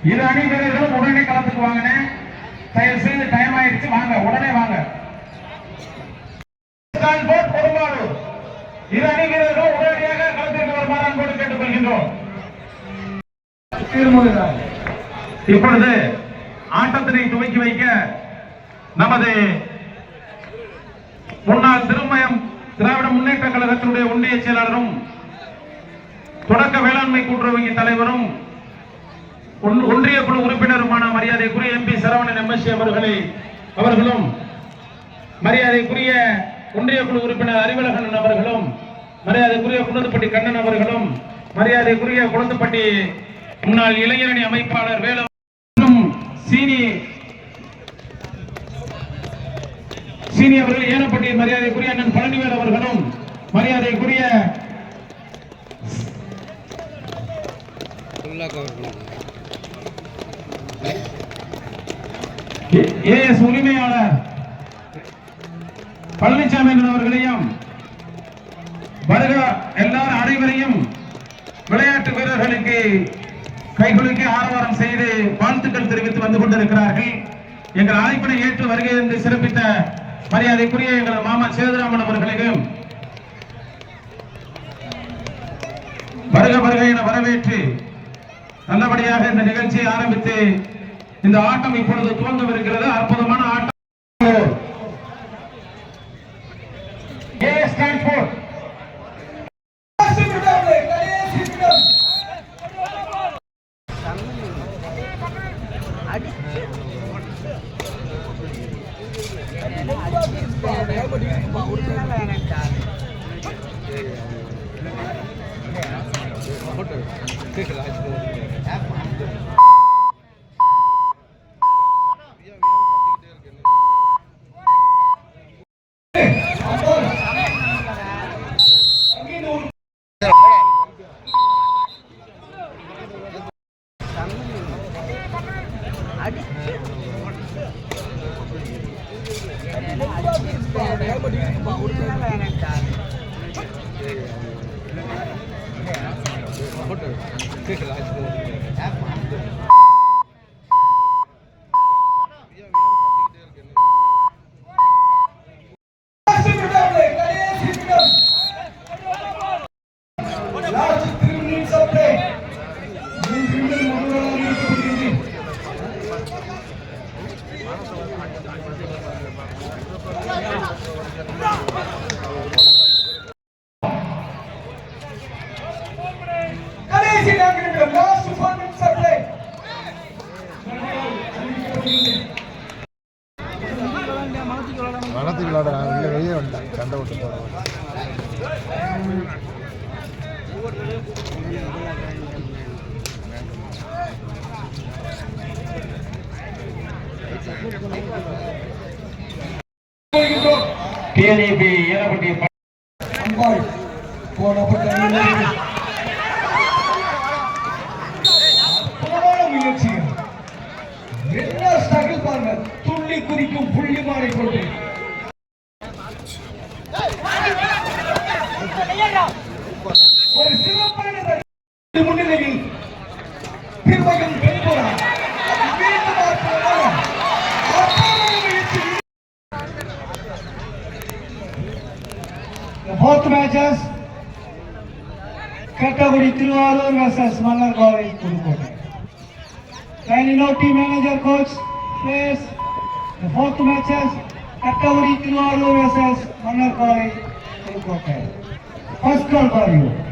இரு அணி வீரர்களும் உடனே களத்துக்கு வாங்கினே. தயவு செய்து டைம் ஆயிடுச்சு, வாங்க உடனே வாங்க. கொடும்பாலூர் இரு அணி வீரர்களும் உடனடியாக களத்திற்கு வருமாறு அன்போடு கேட்டுக் கொள்கின்றோம். இப்பொழுது ஆட்டத்தினை துவக்கி வைக்க நமது முன்னாள் திருமயம் திராவிட முன்னேற்ற கழகத்தினுடைய ஒன்றிய செயலாளரும் தொடக்க வேளாண்மை கூட்டுறவு வங்கி தலைவரும் ஒன்றிய குழு உறுப்பினருமான மரியாதைக்குரிய எம்பி சரவணன் எம்எஸ்சி அவர்களும் மரியாதைக்குரிய ஒன்றிய குழு உறுப்பினர் அறிவழகன் அவர்களும் மரியாதைக்குரிய குளத்துப்பட்டி கண்ணன் அவர்களும் மரியாதைக்குரிய குளத்துப்பட்டி முன்னாள் இளைஞரணி அமைப்பாளர் வேலு சீனி அவர்கள் ஏனப்பட்டி மரியாதைக்குரிய அண்ணன் பழனிவேல் அவர்களும் மரியாதைக்குரிய ஏஎஸ் உரிமையாளர் பழனிசாமி அவர்களையும் வருக எல்லாரும் அனைவரையும் விளையாட்டு வீரர்களுக்கு கைகுலுக்கி ஆரவாரம் செய்து வாழ்த்துக்கள் தெரிவித்து வந்து கொண்டிருக்கிறார்கள். எங்கள் அழைப்பினை ஏற்று வருகை என்று சிறப்பித்த மரியாதைக்குரிய எங்கள் மாமா சேதுராமன் அவர்களையும் வருக வருகை என வரவேற்று நல்லபடியாக இந்த நிகழ்ச்சியை ஆரம்பித்து இந்த ஆட்டம் இப்பொழுது துவங்கவிருக்கிறது. அற்புதமான ஆட்டம். வெளியே வந்தேன் சண்டை விட்டு போறேன். துள்ளி குறிக்கும் புள்ளி மாறி கொண்டு ஒரு சிறப்பான முன்னிலையில் பிற்பகல் பெண்புறா both matches category Tiruvarur versus Mannar College Pudukottai. Kindly note team manager coach please the fourth matches category Tiruvarur versus Mannar College Pudukottai. First call for you.